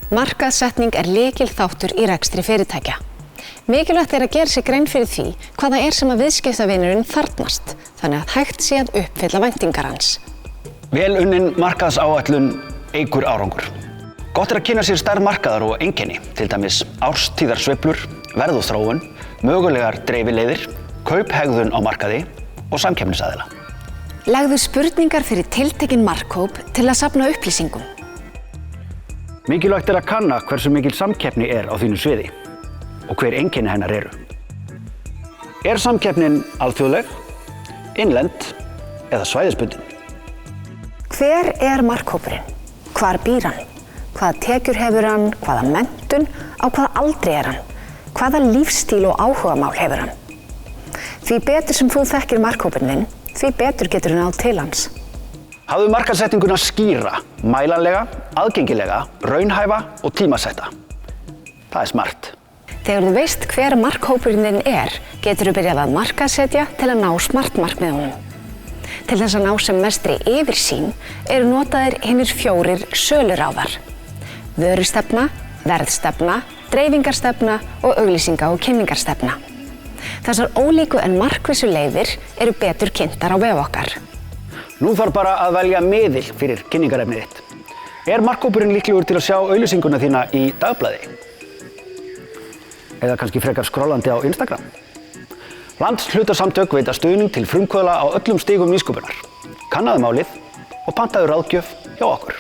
Markaðssetning lykilþáttur í rekstri fyrirtækja. Mikilvægt að gera sér grein fyrir því hvað það sem að viðskiptavinurinn þarfnast, þannig að hægt sé að uppfylla væntingar hans. Vel unnin markaðsáætlun eykur árangur. Gott að kynna sér stærð markaðar og einkenni, til dæmis árstíðarsveiflur, verð og þróun, mögulegar dreifileiðir, kauphegðun á markaði og samkeppnisaðila. Legðu spurningar fyrir tiltekinn markhóp til að safna upplýsingum. Mikilvægt að kanna hversu mikil samkeppni á þínu sviði og hver einkenni hennar eru. Samkeppnin alþjóðleg, innlend eða svæðisbundin? Hver markhópurinn? Hvar býr hann? Hvaða tekjur hefur hann? Hvaða menntun? Á hvaða aldri hann? Hvaða lífstíl og áhugamál hefur hann? Því betur sem þú þekkir markhópinn þinn, því betur getur þú náð til hans. Hafðu markaðssetninguna skýra, mælanlega, aðgengilega, raunhæfa og tímasetta. Það smart. Þegar þú veist hver markhópurinn þinn getur þú byrjað að markaðssetja til að ná smartmarkmiðunum. Til þess að ná sem mestri yfirsýn eru notaðir hinir 4 söluráðar. Vörustefna, verðstefna, dreifingarstefna og auglýsinga- og kynningarstefna. Þessar ólíku en markvissu leiðir eru betur kynntar á vef okkar. Nú þarf bara að velja miðil fyrir kynningarefnið þitt. Markhópurinn líklegur til að sjá auglýsinguna þína í dagblaði? Eða kannski frekar skrollandi á Instagram? Landshlutasamtök veita stuðning til frumkvöðla á öllum stigum nýsköpunar. Kannaðu málið og pantaðu ráðgjöf hjá okkur.